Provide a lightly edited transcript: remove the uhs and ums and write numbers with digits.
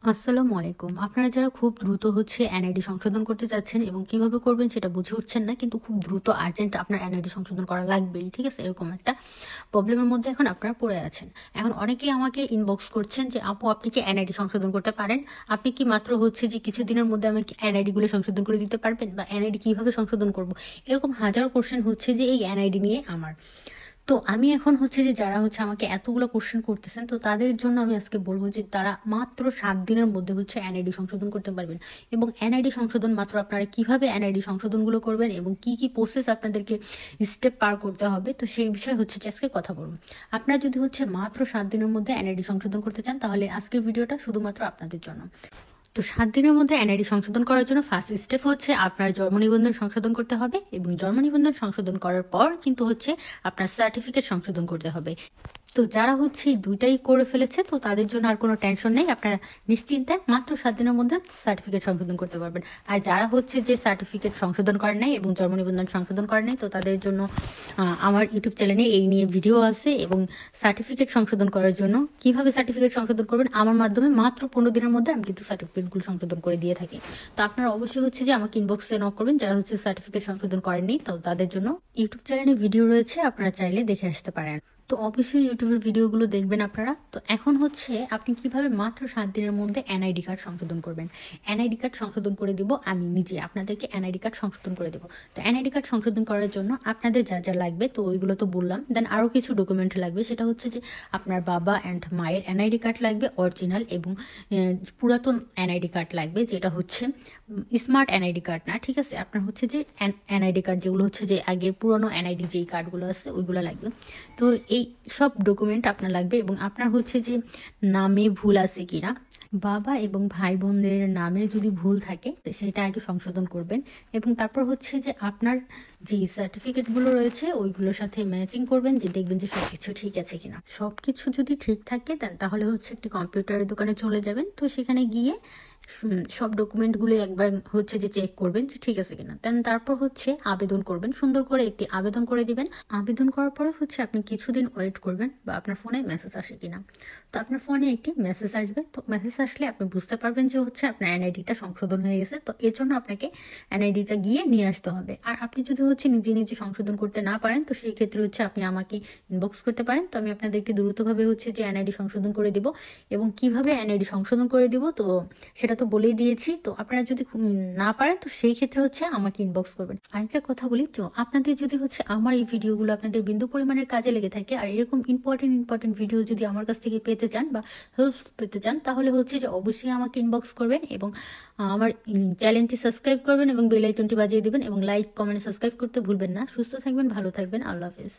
আসসালামু আলাইকুম। আপনারা যারা খুব দ্রুত এনআইডি সংশোধন করতে চাচ্ছেন এবং কিভাবে করবেন সেটা বুঝে উঠছেন না, কিন্তু খুব দ্রুত আর্জেন্ট আপনার এনআইডি সংশোধন করা লাগবেই, ঠিক আছে? এরকম একটা প্রবলেমের মধ্যে এখন আপনারা পড়ে আছেন। এখন অনেকেই আমাকে ইনবক্স করছেন যে আপু আপনি কি এনআইডি সংশোধন করতে পারেন? আপনি কি মাত্র যে কিছুদিনের মধ্যে আমাকে এনআইডি গুলো সংশোধন করে দিতে পারবেন, বা এনআইডি কিভাবে সংশোধন করব? এরকম হাজারো কোশ্চেন যে এই এনআইডি নিয়ে আমার। তো আমি এখন যে যারা আমাকে এতগুলো কোশ্চেন করতেছেন, তো তাদের জন্য আমি আজকে বলবো যে তারা মাত্র 7 দিনের মধ্যে এনআইডি সংশোধন করতে পারবেন। এবং এনআইডি সংশোধন মাত্র আপনারা কিভাবে এনআইডি সংশোধনগুলো করবেন এবং কি কি প্রসেস আপনাদেরকে স্টেপ পার করতে হবে, তো সেই বিষয়ে যে আজকে কথা বলবো। আপনারা যদি মাত্র 7 দিনের মধ্যে এনআইডি সংশোধন করতে চান, তাহলে আজকের ভিডিওটা শুধুমাত্র আপনাদের জন্য। তো 7 দিনের মধ্যে এনআইডি সংশোধন করার জন্য ফার্স্ট স্টেপ আপনার জন্ম নিবন্ধন সংশোধন করতে হবে, এবং জন্ম নিবন্ধন সংশোধন করার পর কিন্তু আপনার সার্টিফিকেট সংশোধন করতে হবে। তো যারা এই দুইটাই করে ফেলেছে, তো তাদের জন্য আর কোনো টেনশন নেই, আপনারা নিশ্চিন্তে মাত্র 7 দিনের মধ্যে সার্টিফিকেট সংশোধন করতে পারবেন। আর যারা যে সার্টিফিকেট সংশোধন করেন নাই এবং জন্ম নিবন্ধন সংশোধন করেন নাই, তো তাদের জন্য আমার ইউটিউব চ্যানেলে এই নিয়ে ভিডিও আছে, এবং সার্টিফিকেট সংশোধন করার জন্য কিভাবে সার্টিফিকেট সংশোধন করবেন আমার মাধ্যমে মাত্র 15 দিনের মধ্যে আমি কিন্তু সার্টিফিকেটগুলো সংশোধন করে দিয়ে থাকি। তো আপনারা অবশ্যই যে আমাকে ইনবক্সে নক করবেন যারা সার্টিফিকেট সংশোধন করেননি, তো তাদের জন্য ইউটিউব চ্যানেলে ভিডিও রয়েছে, আপনারা চাইলে দেখে আসতে পারেন। তো অবশ্যই ইউটিউবের ভিডিওগুলো দেখবেন আপনারা। তো এখন আপনি কিভাবে মাত্র 7 দিনের মধ্যে এনআইডি কার্ড সংশোধন করবেন। এনআইডি কার্ড সংশোধন করে দিব আমি নিজে, আপনাদেরকে এনআইডি কার্ড সংশোধন করে দেবো। তো এনআইডি কার্ড সংশোধন করার জন্য আপনাদের যা যা লাগবে, তো ওইগুলো তো বললাম। দেন আরও কিছু ডকুমেন্ট লাগবে, সেটা যে আপনার বাবা অ্যান্ড মায়ের এনআইডি কার্ড লাগবে অরিজিনাল, এবং পুরাতন এনআইডি কার্ড লাগবে, যেটা স্মার্ট এনআইডি কার্ড না, ঠিক আছে? আপনার যে এনআইডি কার্ড যেগুলো যে আগের পুরনো এনআইডি যেই কার্ডগুলো আছে ওইগুলো লাগবে। তো এই সব ডকুমেন্ট আপনার লাগবে, এবং আপনার যে নামে ভুল আছে কিনা, বাবা এবং ভাই বোনদের নামে যদি ভুল থাকে সেটা আগে সংশোধন করবেন, এবং তারপর যে আপনার যে সার্টিফিকেটগুলো রয়েছে ওইগুলোর সাথে ম্যাচিং করবেন, যে দেখবেন যে সবকিছু ঠিক আছে কিনা। সবকিছু যদি ঠিক থাকে দেন তাহলে একটি কম্পিউটারের দোকানে চলে যাবেন। তো সেখানে গিয়ে সব ডকুমেন্টগুলো একবার যে চেক করবেন যে ঠিক আছে কিনা। দেন তারপর আবেদন করবেন, সুন্দর করে একটি আবেদন করে দিবেন। আবেদন করার পরে আপনি কিছুদিন ওয়েট করবেন বা আপনার ফোনে মেসেজ আসে কিনা। তো আপনার ফোনে একটি মেসেজ আসবে, তো মেসেজ আসলে আপনি বুঝতে পারবেন যে আপনার এনআইডিটা সংশোধন হয়ে গেছে। তো এর জন্য আপনাকে এনআইডিটা গিয়ে নিয়ে আসতে হবে। আর আপনি যদি নিজে নিজে সংশোধন করতে না পারেন, তো সেই ক্ষেত্রে আপনি আমাকে ইনবক্স করতে পারেন। তো আমি আপনাদেরকে দ্রুতভাবে যে এনআইডি সংশোধন করে দিব, এবং কিভাবে এনআইডি সংশোধন করে দিব তো সেটা তো বলেই দিয়েছি। তো আপনারা যদি না পারেন, তো সেই ক্ষেত্রে আমাকে ইনবক্স করবেন। আরেকটা কথা বলি, তো আপনাদের যদি আমার এই ভিডিওগুলো আপনাদের বিন্দু পরিমাণের কাজে লেগে থাকে, আর এরকম ইম্পর্টেন্ট ভিডিও যদি আমার কাছ থেকে পেতে চান বা হেল্প পেতে চান, তাহলে যে অবশ্যই আমাকে ইনবক্স করবেন, এবং আমার চ্যানেলটি সাবস্ক্রাইব করবেন, এবং বেল আইকনটি বাজিয়ে দিবেন, এবং লাইক কমেন্ট সাবস্ক্রাইব করতে ভুলবেন না। সুস্থ থাকবেন, ভালো থাকবেন, আল্লাহ হাফেজ।